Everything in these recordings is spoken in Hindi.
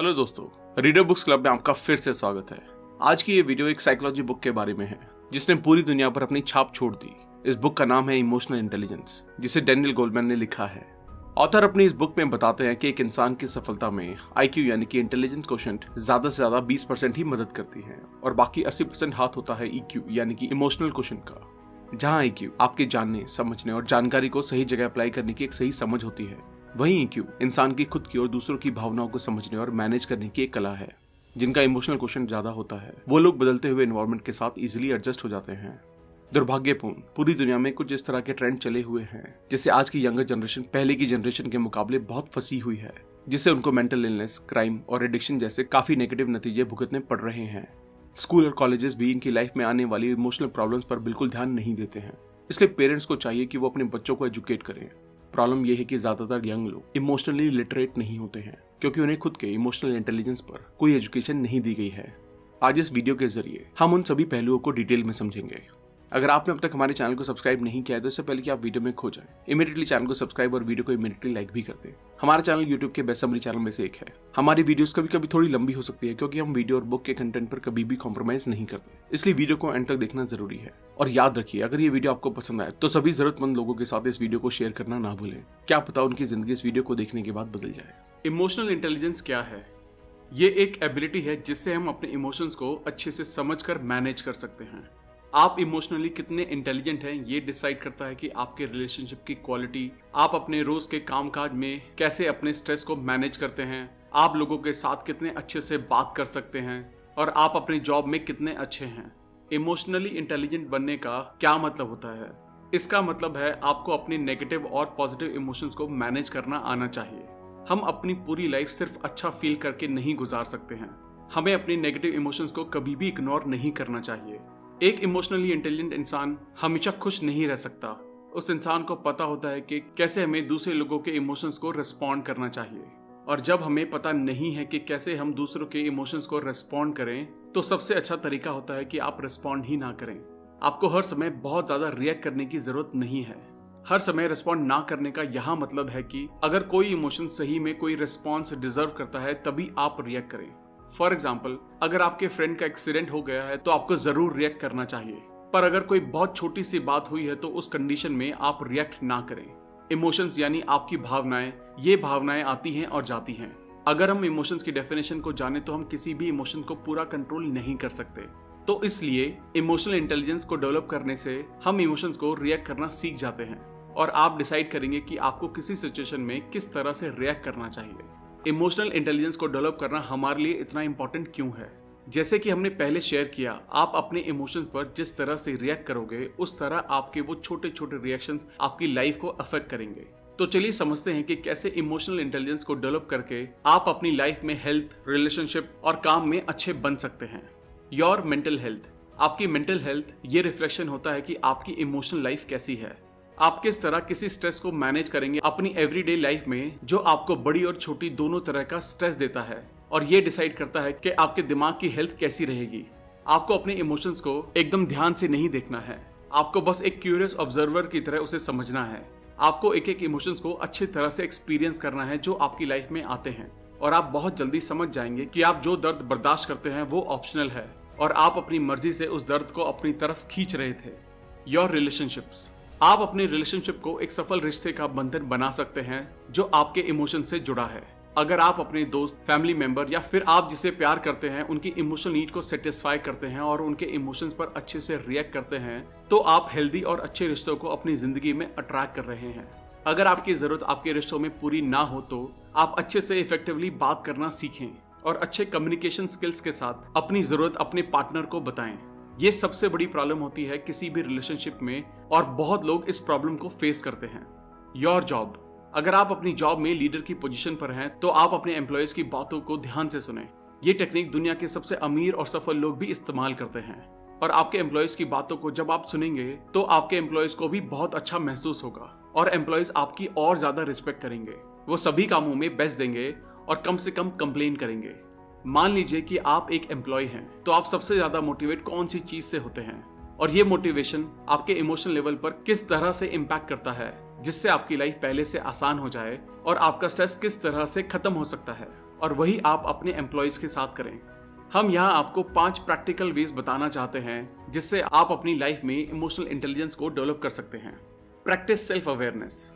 हेलो दोस्तों, रीडर बुक्स क्लब में आपका फिर से स्वागत है। आज की ये वीडियो एक साइकोलॉजी बुक के बारे में है जिसने पूरी दुनिया पर अपनी छाप छोड़ दी। इस बुक का नाम है इमोशनल इंटेलिजेंस, जिसे डैनियल गोलमैन ने लिखा है। ऑथर अपनी इस बुक में बताते हैं कि एक इंसान की सफलता में IQ यानी कि इंटेलिजेंस क्वोशिएंट ज्यादा से ज्यादा 20% ही मदद करती है और बाकी 80% हाथ होता है EQ यानी कि इमोशनल क्वोशिएंट का। जहाँ IQ आपके जानने, समझने और जानकारी को सही जगह अप्लाई करने की एक सही समझ होती है, वहीं EQ इंसान की खुद की और दूसरों की भावनाओं को समझने और मैनेज करने की एक कला है। जिनका इमोशनल क्वोशिएंट ज्यादा होता है वो लोग बदलते हुए एनवायरनमेंट के साथ इजीली एडजस्ट हो जाते हैं। दुर्भाग्यपूर्ण पूरी दुनिया में कुछ इस तरह के ट्रेंड चले हुए हैं जिससे आज की यंगर जनरेशन पहले की जनरेशन के मुकाबले बहुत फंसी हुई है, जिससे उनको मेंटल इलनेस, क्राइम और एडिक्शन जैसे काफी नेगेटिव नतीजे भुगतने पड़ रहे हैं। स्कूल और कॉलेजेस भी इनकी लाइफ में आने वाली इमोशनल प्रॉब्लम्स पर बिल्कुल ध्यान नहीं देते हैं, इसलिए पेरेंट्स को चाहिए कि वो अपने बच्चों को एजुकेट करें। प्रॉब्लम यह है कि ज्यादातर यंग लोग इमोशनली लिटरेट नहीं होते हैं क्योंकि उन्हें खुद के इमोशनल इंटेलिजेंस पर कोई एजुकेशन नहीं दी गई है। आज इस वीडियो के जरिए हम उन सभी पहलुओं को डिटेल में समझेंगे। अगर आपने अब तक हमारे चैनल को सब्सक्राइब नहीं किया है तो इससे पहले कि आप वीडियो में खो जाएं, इमीडिएटली चैनल को सब्सक्राइब और वीडियो को इमीडिएटली लाइक भी कर दें। हमारा चैनल यूट्यूब के बेस्ट समरी चैनल में से एक है। हमारी वीडियोस कभी कभी थोड़ी लंबी हो सकती है क्योंकि हम वीडियो और बुक के कंटेंट पर कभी भी कॉम्प्रोमाइज नहीं करते, इसलिए वीडियो को एंड तक देखना जरूरी है। और याद रखिए, अगर ये वीडियो आपको पसंद आए तो सभी जरूरतमंद लोगों के साथ इस वीडियो को शेयर करना ना भूलें। क्या पता उनकी जिंदगी इस वीडियो को देखने के बाद बदल जाए। इमोशनल इंटेलिजेंस क्या है? ये एक एबिलिटी है जिससे हम अपने इमोशंस को अच्छे से समझकर मैनेज कर सकते हैं। आप इमोशनली कितने इंटेलिजेंट हैं ये डिसाइड करता है कि आपके रिलेशनशिप की क्वालिटी, आप अपने रोज के कामकाज में कैसे अपने स्ट्रेस को मैनेज करते हैं, आप लोगों के साथ कितने अच्छे से बात कर सकते हैं और आप अपनी जॉब में कितने अच्छे हैं। इमोशनली इंटेलिजेंट बनने का क्या मतलब होता है? इसका मतलब है आपको अपने नेगेटिव और पॉजिटिव इमोशंस को मैनेज करना आना चाहिए। हम अपनी पूरी लाइफ सिर्फ अच्छा फील करके नहीं गुजार सकते हैं। हमें अपनी नेगेटिव इमोशंस को कभी भी इग्नोर नहीं करना चाहिए। एक इमोशनली इंटेलिजेंट इंसान हमेशा खुश नहीं रह सकता। उस इंसान को पता होता है कि कैसे हमें दूसरे लोगों के इमोशंस को रिस्पॉन्ड करना चाहिए। और जब हमें पता नहीं है कि कैसे हम दूसरों के इमोशंस को रिस्पॉन्ड करें, तो सबसे अच्छा तरीका होता है कि आप रिस्पॉन्ड ही ना करें। आपको हर समय बहुत ज्यादा रिएक्ट करने की जरूरत नहीं है। हर समय रिस्पॉन्ड ना करने का यहाँ मतलब है कि अगर कोई इमोशन सही में कोई रिस्पॉन्स डिजर्व करता है तभी आप रिएक्ट करें। फॉर एग्जाम्पल, अगर आपके फ्रेंड का एक्सीडेंट हो गया है तो आपको जरूर रिएक्ट करना चाहिए, पर अगर कोई बहुत छोटी सी बात हुई है तो उस कंडीशन में आप रिएक्ट ना करें। इमोशंस यानी आपकी भावनाएं, ये भावनाएं आती हैं और जाती हैं। अगर हम इमोशंस की डेफिनेशन को जाने तो हम किसी भी इमोशन को पूरा कंट्रोल नहीं कर सकते। तो इसलिए इमोशनल इंटेलिजेंस को डेवलप करने से हम इमोशंस को रिएक्ट करना सीख जाते हैं और आप डिसाइड करेंगे कि आपको किसी सिचुएशन में किस तरह से रिएक्ट करना चाहिए। इमोशनल इंटेलिजेंस को डेवलप करना हमारे लिए इतना इंपॉर्टेंट क्यों है? जैसे कि हमने पहले शेयर किया, आप अपने इमोशंस पर जिस तरह से रिएक्ट करोगे उस तरह आपके वो छोटे छोटे रिएक्शंस आपकी लाइफ को अफेक्ट करेंगे। तो चलिए समझते हैं कि कैसे इमोशनल इंटेलिजेंस को डेवलप करके आप अपनी लाइफ में हेल्थ, रिलेशनशिप और काम में अच्छे बन सकते हैं। योर मेंटल हेल्थ, आपकी मेंटल हेल्थ ये रिफ्लेक्शन होता है कि आपकी इमोशनल लाइफ कैसी है। आप किस तरह किसी स्ट्रेस को मैनेज करेंगे अपनी एवरीडे लाइफ में जो आपको बड़ी और छोटी दोनों तरह का स्ट्रेस देता है, और ये डिसाइड करता है कि आपके दिमाग की हेल्थ कैसी रहेगी। आपको अपने इमोशंस को एकदम ध्यान से नहीं देखना है, आपको बस एक क्यूरियस ऑब्जर्वर की तरह उसे समझना है। आपको एक एक इमोशंस को अच्छी तरह से एक्सपीरियंस करना है जो आपकी लाइफ में आते हैं, और आप बहुत जल्दी समझ जाएंगे कि आप जो दर्द बर्दाश्त करते हैं वो ऑप्शनल है और आप अपनी मर्जी से उस दर्द को अपनी तरफ खींच रहे थे। योर रिलेशनशिप्स, आप अपने रिलेशनशिप को एक सफल रिश्ते का बंधन बना सकते हैं जो आपके इमोशन से जुड़ा है। अगर आप अपने दोस्त, फैमिली मेंबर या फिर आप जिसे प्यार करते हैं उनकी इमोशनल नीड को सेटिस्फाई करते हैं और उनके इमोशंस पर अच्छे से रिएक्ट करते हैं, तो आप हेल्दी और अच्छे रिश्तों को अपनी जिंदगी में अट्रैक्ट कर रहे हैं। अगर आपकी जरूरत आपके रिश्तों में पूरी ना हो तो आप अच्छे से इफेक्टिवली बात करना सीखें और अच्छे कम्युनिकेशन स्किल्स के साथ अपनी जरूरत अपने पार्टनर को बताएं। ये सबसे बड़ी प्रॉब्लम होती है किसी भी रिलेशनशिप में और बहुत लोग इस प्रॉब्लम को फेस करते हैं। योर जॉब, अगर आप अपनी जॉब में लीडर की पोजीशन पर हैं तो आप अपने एम्प्लॉयज की बातों को ध्यान से सुनें। ये टेक्निक दुनिया के सबसे अमीर और सफल लोग भी इस्तेमाल करते हैं, और आपके एम्प्लॉयज की बातों को जब आप सुनेंगे तो आपके एम्प्लॉयज को भी बहुत अच्छा महसूस होगा और एम्प्लॉयज आपकी और ज्यादा रिस्पेक्ट करेंगे। वो सभी कामों में बेस्ट देंगे और कम से कम कंप्लेन करेंगे। मान लीजिए कि आप एक एम्प्लॉय हैं, तो आप सबसे ज्यादा मोटिवेट कौन सी चीज से होते हैं, और ये मोटिवेशन आपके इमोशनल लेवल पर किस तरह से इम्पैक्ट करता है जिससे आपकी लाइफ पहले से आसान हो जाए और आपका स्ट्रेस किस तरह से खत्म हो सकता है। और वही आप अपने एम्प्लॉयज के साथ करें। हम यहाँ आपको 5 प्रैक्टिकल वेज बताना चाहते हैं जिससे आप अपनी लाइफ में इमोशनल इंटेलिजेंस को डेवलप कर सकते हैं। Practice self awareness.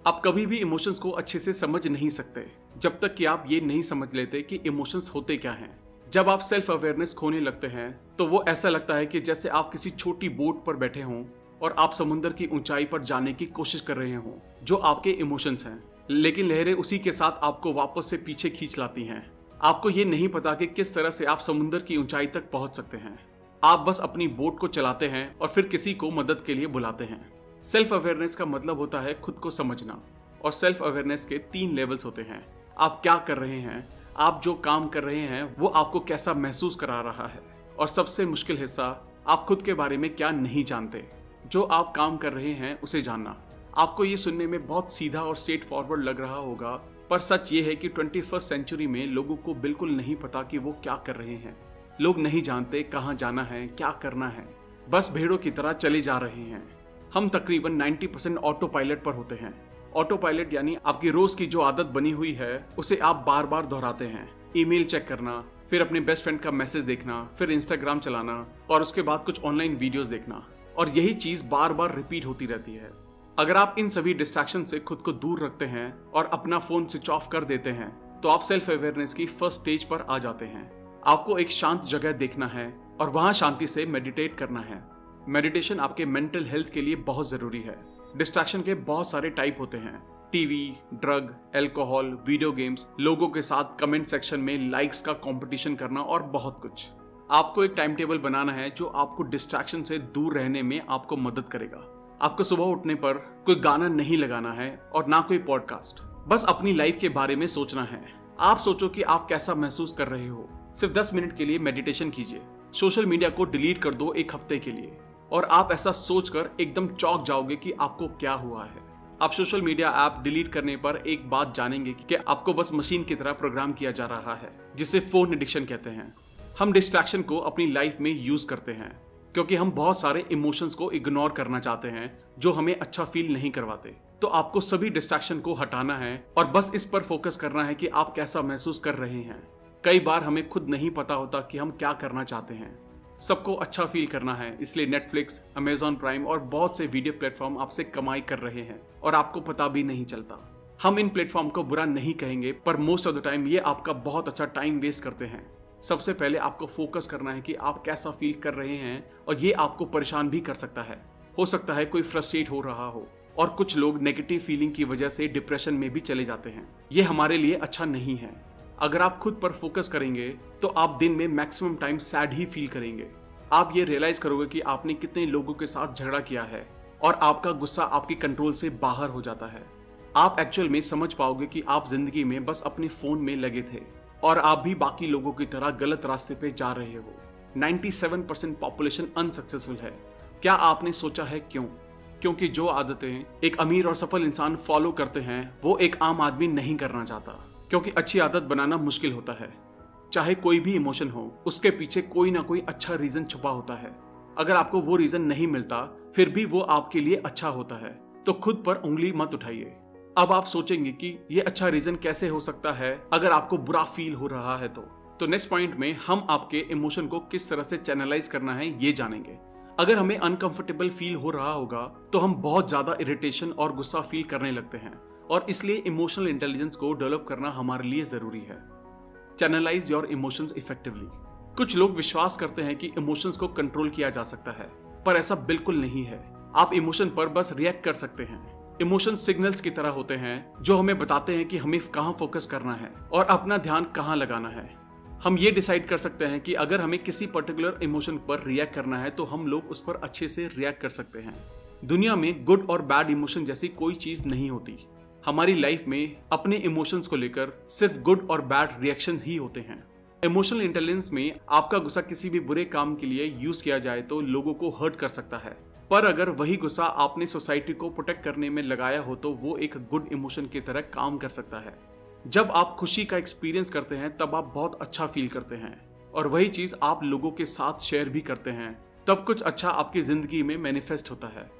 आप कभी भी इमोशंस को अच्छे से समझ नहीं सकते जब तक कि आप ये नहीं समझ लेते कि इमोशंस होते क्या हैं। जब आप सेल्फ अवेयरनेस खोने लगते हैं तो वो ऐसा लगता है कि जैसे आप किसी छोटी बोट पर बैठे हों और आप समुद्र की ऊंचाई पर जाने की कोशिश कर रहे हों जो आपके इमोशंस हैं, लेकिन लहरें उसी के साथ आपको वापस से पीछे खींच लाती हैं। आपको ये नहीं पता कि किस तरह से आप समुद्र की ऊंचाई तक पहुंच सकते हैं। आप बस अपनी बोट को चलाते हैं और फिर किसी को मदद के लिए बुलाते हैं। सेल्फ अवेयरनेस का मतलब होता है खुद को समझना, और सेल्फ अवेयरनेस के 3 लेवल्स होते हैं। आप क्या कर रहे हैं, आप जो काम कर रहे हैं वो आपको कैसा महसूस करा रहा है, और सबसे मुश्किल हिस्सा, आप खुद के बारे में क्या नहीं जानते। जो आप काम कर रहे हैं उसे जानना। आपको ये सुनने में बहुत सीधा और स्ट्रेट फॉरवर्ड लग रहा होगा, पर सच ये है कि 21st सेंचुरी में लोगों को बिल्कुल नहीं पता कि वो क्या कर रहे हैं। लोग नहीं जानते कहाँ जाना है, क्या करना है, बस भेड़ों की तरह चले जा रहे हैं। हम तकरीबन 90% ऑटो पायलट पर होते हैं। ऑटो पायलट यानी आपकी रोज की जो आदत बनी हुई है उसे आप बार बार दोहराते हैं। ईमेल चेक करना, फिर अपने बेस्ट फ्रेंड का मैसेज देखना, फिर इंस्टाग्राम चलाना और उसके बाद कुछ ऑनलाइन वीडियोस देखना, और यही चीज बार बार रिपीट होती रहती है। अगर आप इन सभी डिस्ट्रैक्शन से खुद को दूर रखते हैं और अपना फोन स्विच ऑफ कर देते हैं तो आप सेल्फ अवेयरनेस की फर्स्ट स्टेज पर आ जाते हैं। आपको एक शांत जगह देखना है और वहां शांति से मेडिटेट करना है। मेडिटेशन आपके मेंटल हेल्थ के लिए बहुत जरूरी है। डिस्ट्रैक्शन के बहुत सारे टाइप होते हैं, TV, drug, alcohol, video games, लोगों के साथ कमेंट सेक्शन में लाइक्स का कंपटीशन करना और बहुत कुछ। आपको एक टाइम टेबल बनाना है जो आपको डिस्ट्रैक्शन से दूर रहने में आपको मदद करेगा। आपको सुबह उठने पर कोई गाना नहीं लगाना है और ना कोई पॉडकास्ट, बस अपनी लाइफ के बारे में सोचना है। आप सोचो कि आप कैसा महसूस कर रहे हो। सिर्फ 10 मिनट के लिए मेडिटेशन कीजिए। सोशल मीडिया को डिलीट कर दो एक हफ्ते के लिए, और आप ऐसा सोचकर एकदम चौंक जाओगे कि आपको क्या हुआ है। आप सोशल मीडिया ऐप डिलीट करने पर एक बात जानेंगे कि आपको बस मशीन की तरह प्रोग्राम किया जा रहा है, जिसे फोन एडिक्शन कहते हैं। हम डिस्ट्रैक्शन को अपनी लाइफ में यूज करते हैं क्योंकि हम बहुत सारे इमोशंस को इग्नोर करना चाहते हैं जो हमें अच्छा फील नहीं करवाते। तो आपको सभी डिस्ट्रैक्शन को हटाना है और बस इस पर फोकस करना है कि आप कैसा महसूस कर रहे हैं। कई बार हमें खुद नहीं पता होता कि हम क्या करना चाहते हैं। सबको अच्छा फील करना है, इसलिए नेटफ्लिक्स, अमेजॉन प्राइम और बहुत से वीडियो प्लेटफॉर्म आपसे कमाई कर रहे हैं और आपको पता भी नहीं चलता। हम इन प्लेटफॉर्म को बुरा नहीं कहेंगे, पर मोस्ट ऑफ द टाइम ये आपका बहुत अच्छा टाइम वेस्ट करते हैं। सबसे पहले आपको फोकस करना है कि आप कैसा फील कर रहे हैं, और ये आपको परेशान भी कर सकता है। हो सकता है कोई फ्रस्ट्रेट हो रहा हो, और कुछ लोग नेगेटिव फीलिंग की वजह से डिप्रेशन में भी चले जाते हैं। ये हमारे लिए अच्छा नहीं है। अगर आप खुद पर फोकस करेंगे तो आप दिन में मैक्सिमम टाइम सैड ही फील करेंगे। आप ये रियलाइज करोगे कि आपने कितने लोगों के साथ झगड़ा किया है और आपका गुस्सा आपकी कंट्रोल से बाहर हो जाता है। आप एक्चुअल में समझ पाओगे कि आप जिंदगी में बस अपने फोन में लगे थे और आप भी बाकी लोगों की तरह गलत रास्ते पे जा रहे हो। 97% पॉपुलेशन अनसक्सेसफुल है। क्या आपने सोचा है क्यों? क्योंकि जो आदतें एक अमीर और सफल इंसान फॉलो करते हैं वो एक आम आदमी नहीं करना चाहता, क्योंकि अच्छी आदत बनाना मुश्किल होता है। चाहे कोई भी इमोशन हो, उसके पीछे कोई ना कोई अच्छा रीजन छुपा होता है। अगर आपको वो रीजन नहीं मिलता फिर भी वो आपके लिए अच्छा होता है, तो खुद पर उंगली मत उठाइए। अब आप सोचेंगे कि ये अच्छा रीजन कैसे हो सकता है अगर आपको बुरा फील हो रहा है तो नेक्स्ट पॉइंट में हम आपके इमोशन को किस तरह से चैनलाइज करना है ये जानेंगे। अगर हमें अनकंफर्टेबल फील हो रहा होगा तो हम बहुत ज्यादा इरिटेशन और गुस्सा फील करने लगते हैं, और इसलिए इमोशनल इंटेलिजेंस को डेवलप करना हमारे लिए जरूरी है। Channelise your emotions effectively. कुछ लोग विश्वास करते हैं कि इमोशंस को कंट्रोल किया जा सकता है, पर ऐसा बिल्कुल नहीं है। आप इमोशन पर बस रिएक्ट कर सकते हैं। इमोशन सिग्नल्स की तरह होते हैं जो हमें बताते हैं कि हमें कहां फोकस करना है और अपना ध्यान कहां लगाना है। हम ये डिसाइड कर सकते हैं कि अगर हमें किसी पर्टिकुलर इमोशन पर रिएक्ट करना है तो हम लोग उस पर अच्छे से रिएक्ट कर सकते हैं। दुनिया में गुड और बैड इमोशन जैसी कोई चीज नहीं होती। हमारी लाइफ में अपने इमोशंस को लेकर सिर्फ गुड और बैड रिएक्शन ही होते हैं। इमोशनल इंटेलिजेंस में आपका गुस्सा किसी भी बुरे काम के लिए यूज किया जाए तो लोगों को हर्ट कर सकता है, पर अगर वही गुस्सा आपने सोसाइटी को प्रोटेक्ट करने में लगाया हो तो वो एक गुड इमोशन की तरह काम कर सकता है। जब आप खुशी का एक्सपीरियंस करते हैं तब आप बहुत अच्छा फील करते हैं, और वही चीज आप लोगों के साथ शेयर भी करते हैं, तब कुछ अच्छा आपकी जिंदगी में मैनिफेस्ट होता है।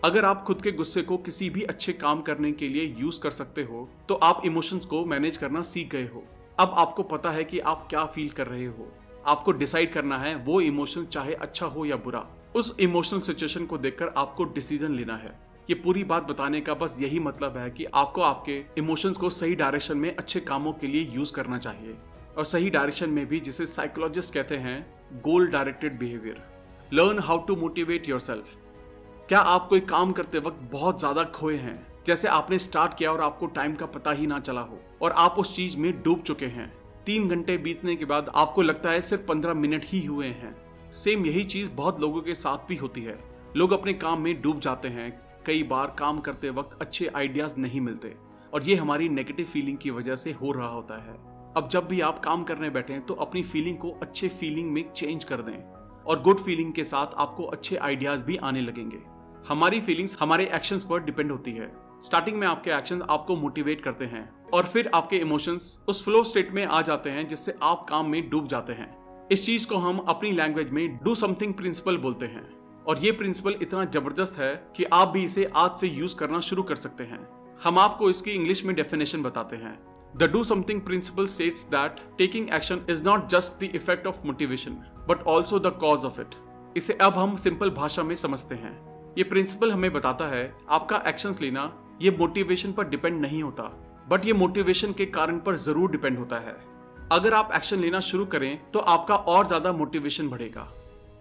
अगर आप खुद के गुस्से को किसी भी अच्छे काम करने के लिए यूज कर सकते हो तो आप इमोशंस को मैनेज करना सीख गए हो। अब आपको पता है कि आप क्या फील कर रहे हो। आपको डिसाइड करना है वो इमोशन चाहे अच्छा हो या बुरा। उस इमोशनल सिचुएशन को देखकर आपको डिसीजन लेना है। ये पूरी बात बताने का बस यही मतलब है कि आपको आपके इमोशंस को सही डायरेक्शन में अच्छे कामों के लिए यूज करना चाहिए, और सही डायरेक्शन में भी, जिसे साइकोलॉजिस्ट कहते हैं goal directed behaviour. Learn how to motivate yourself. क्या आप कोई काम करते वक्त बहुत ज्यादा खोए हैं, जैसे आपने स्टार्ट किया और आपको टाइम का पता ही ना चला हो और आप उस चीज में डूब चुके हैं। 3 घंटे बीतने के बाद आपको लगता है सिर्फ 15 मिनट ही हुए हैं। सेम यही चीज बहुत लोगों के साथ भी होती है। लोग अपने काम में डूब जाते हैं। कई बार काम करते वक्त अच्छे आइडियाज नहीं मिलते, और ये हमारी नेगेटिव फीलिंग की वजह से हो रहा होता है। अब जब भी आप काम करने बैठे तो अपनी फीलिंग को अच्छे फीलिंग में चेंज कर दें, और गुड फीलिंग के साथ आपको अच्छे आइडियाज भी आने लगेंगे। हमारी फीलिंग्स हमारे एक्शंस पर डिपेंड होती है। स्टार्टिंग में आपके एक्शंस आपको मोटिवेट करते हैं, और फिर आपके इमोशंस उस फ्लो स्टेट में आ जाते हैं जिससे आप काम में डूब जाते हैं। इस चीज को हम अपनी लैंग्वेज में डू समथिंग प्रिंसिपल बोलते हैं, और ये प्रिंसिपल इतना जबरदस्त है कि आप भी इसे आज से यूज करना शुरू कर सकते हैं। हम आपको इसकी इंग्लिश में डेफिनेशन बताते हैं। The do something principle states that taking action is not just the effect of motivation but also the cause of it. इसे अब हम सिंपल भाषा में समझते हैं। ये प्रिंसिपल हमें बताता है आपका एक्शंस लेना ये मोटिवेशन पर डिपेंड नहीं होता, बट ये मोटिवेशन के कारण पर जरूर डिपेंड होता है। अगर आप एक्शन लेना शुरू करें तो आपका और ज्यादा मोटिवेशन बढ़ेगा।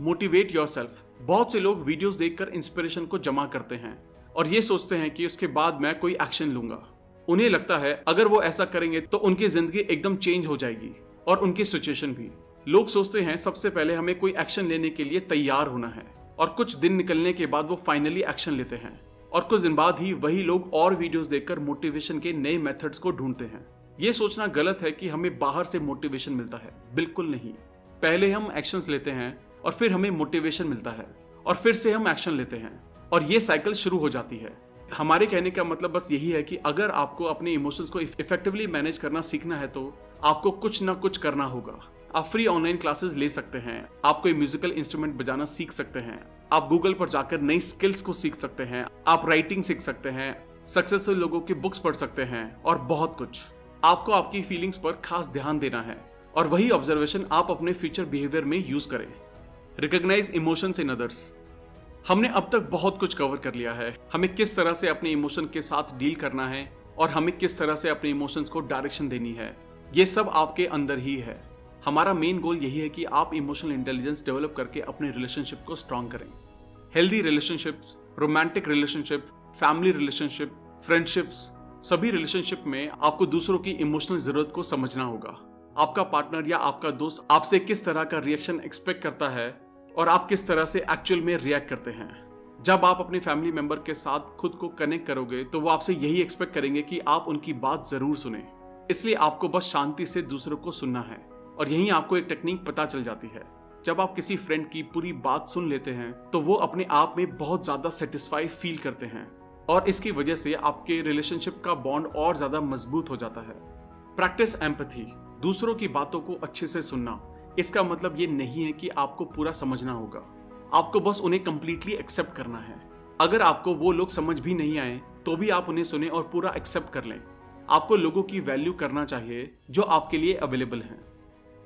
Motivate yourself. बहुत से लोग वीडियोस देखकर इंस्पिरेशन को जमा करते हैं और ये सोचते हैं कि उसके बाद मैं कोई एक्शन लूंगा। उन्हें लगता है अगर वो ऐसा करेंगे तो उनकी जिंदगी एकदम चेंज हो जाएगी, और उनकी सिचुएशन भी। लोग सोचते हैं सबसे पहले हमें कोई एक्शन लेने के लिए तैयार होना है, और कुछ दिन निकलने के बाद वो फाइनली एक्शन लेते हैं, और कुछ दिन बाद ही वही लोग और वीडियोस देखकर मोटिवेशन के नए मेथड्स को ढूंढते हैं। ये सोचना गलत है कि हमें बाहर से मोटिवेशन मिलता है। बिल्कुल नहीं। पहले हम एक्शंस लेते हैं और फिर हमें मोटिवेशन मिलता है, और फिर से हम एक्शन लेते हैं, और ये साइकिल शुरू हो जाती है। हमारे कहने का मतलब बस यही है कि अगर आपको अपने इमोशंस को इफेक्टिवली मैनेज करना सीखना है तो आपको कुछ ना कुछ करना होगा। आप फ्री ऑनलाइन क्लासेस ले सकते हैं, आप कोई म्यूजिकल इंस्ट्रूमेंट बजाना सीख सकते हैं, आप गूगल पर जाकर नई स्किल्स को सीख सकते हैं, आप राइटिंग सीख सकते हैं, सक्सेसफुल लोगों की बुक्स पढ़ सकते हैं, और बहुत कुछ। आपको आपकी फीलिंग्स पर खास ध्यान देना है, और वही ऑब्जर्वेशन आप अपने फ्यूचर बिहेवियर में यूज करें। Recognise emotions in others. हमने अब तक बहुत कुछ कवर कर लिया है। हमें किस तरह से अपने इमोशन के साथ डील करना है, और हमें किस तरह से अपने इमोशंस को डायरेक्शन देनी है, ये सब आपके अंदर ही है। हमारा मेन गोल यही है कि आप इमोशनल इंटेलिजेंस डेवलप करके अपने रिलेशनशिप को स्ट्रांग करें। Healthy relationships, romantic relationship, family relationship, friendships, सभी रिलेशनशिप में आपको दूसरों की इमोशनल जरूरत को समझना होगा। आपका पार्टनर या आपका दोस्त आपसे किस तरह का रिएक्शन एक्सपेक्ट करता है, और आप किस तरह से एक्चुअल में रिएक्ट करते हैं। जब आप अपने फैमिली मेंबर के साथ खुद को कनेक्ट करोगे तो वो आपसे यही एक्सपेक्ट करेंगे कि आप उनकी बात जरूर सुने। इसलिए आपको बस शांति से दूसरों को सुनना है, और यहीं आपको एक टेक्निक पता चल जाती है। जब आप किसी फ्रेंड की पूरी बात सुन लेते हैं तो वो अपने आप में बहुत ज्यादा सेटिस्फाई फील करते हैं, और इसकी वजह से आपके रिलेशनशिप का बॉन्ड और ज्यादा मजबूत हो जाता है। Practice empathy. दूसरों की बातों को अच्छे से सुनना। इसका मतलब ये नहीं है कि आपको पूरा समझना होगा, आपको बस उन्हें कंप्लीटली एक्सेप्ट करना है। अगर आपको वो लोग समझ भी नहीं आए तो भी आप उन्हें सुने और पूरा एक्सेप्ट कर लें। आपको लोगों की वैल्यू करना चाहिए जो आपके लिए अवेलेबल हैं।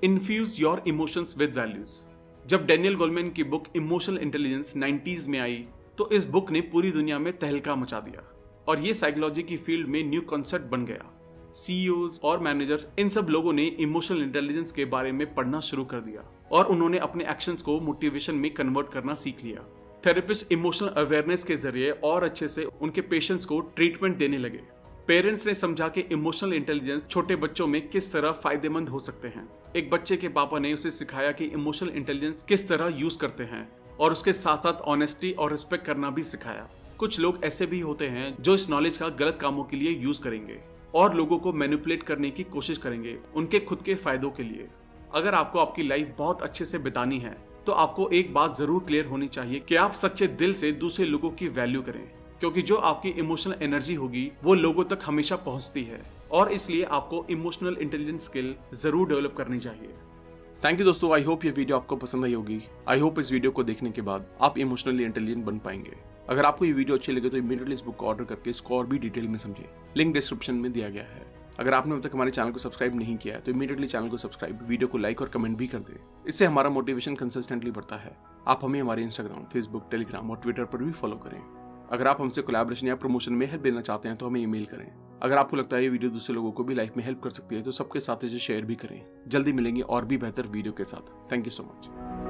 Infuse your emotions with values. जब डैनियल गोलमैन की बुक इमोशनल इंटेलिजेंस 90s में आई तो इस बुक ने पूरी दुनिया में तहलका मचा दिया, और ये साइकोलॉजी की फील्ड में न्यू कॉन्सेप्ट बन गया। CEOs और मैनेजर्स, इन सब लोगों ने इमोशनल इंटेलिजेंस के बारे में पढ़ना शुरू कर दिया, और उन्होंने अपने एक्शंस को मोटिवेशन में कन्वर्ट करना सीख लिया। थेरेपिस्ट इमोशनल अवेयरनेस के जरिए और अच्छे से उनके पेशेंट्स को ट्रीटमेंट देने लगे। पेरेंट्स ने समझा कि इमोशनल इंटेलिजेंस छोटे बच्चों में किस तरह फायदेमंद हो सकते हैं। एक बच्चे के पापा ने उसे सिखाया कि इमोशनल इंटेलिजेंस किस तरह यूज करते हैं, और उसके साथ साथ ऑनेस्टी और रिस्पेक्ट करना भी सिखाया। कुछ लोग ऐसे भी होते हैं जो इस नॉलेज का गलत कामों के लिए यूज करेंगे और लोगों को मैनिपुलेट करने की कोशिश करेंगे उनके खुद के फायदों के लिए। अगर आपको आपकी लाइफ बहुत अच्छे से बितानी है तो आपको एक बात जरूर क्लियर होनी चाहिए कि आप सच्चे दिल से दूसरे लोगों की वैल्यू करें, क्योंकि जो आपकी इमोशनल एनर्जी होगी वो लोगों तक हमेशा पहुंचती है, और इसलिए आपको इमोशनल इंटेलिजेंस स्किल जरूर डेवलप करनी चाहिए। थैंक यू दोस्तों, आई होप ये वीडियो आपको पसंद आई होगी। आई होप इस वीडियो को देखने के बाद आप इमोशनली इंटेलिजेंट बन पाएंगे। अगर आपको ये वीडियो अच्छी लगे तो इमीडिएटली इस बुक को ऑर्डर करके इसको और भी डिटेल में समझिए। लिंक डिस्क्रिप्शन में दिया गया है। अगर आपने अब तक हमारे चैनल को सब्सक्राइब नहीं किया है तो इमीडिएटली चैनल को सब्सक्राइब, वीडियो को लाइक और कमेंट भी कर दें। इससे हमारा मोटिवेशन कंसिस्टेंटली बढ़ता है। आप हमें हमारे इंस्टाग्राम, फेसबुक, टेलीग्राम और ट्विटर पर भी फॉलो करें। अगर आप हमसे कोलैबोरेशन या प्रमोशन में हेल्प लेना चाहते हैं तो हमें ईमेल करें। अगर आपको लगता है ये वीडियो दूसरे लोगों को भी लाइफ में हेल्प कर सकती है तो सबके साथ इसे शेयर भी करें। जल्दी मिलेंगे और भी बेहतर वीडियो के साथ। Thank you so much.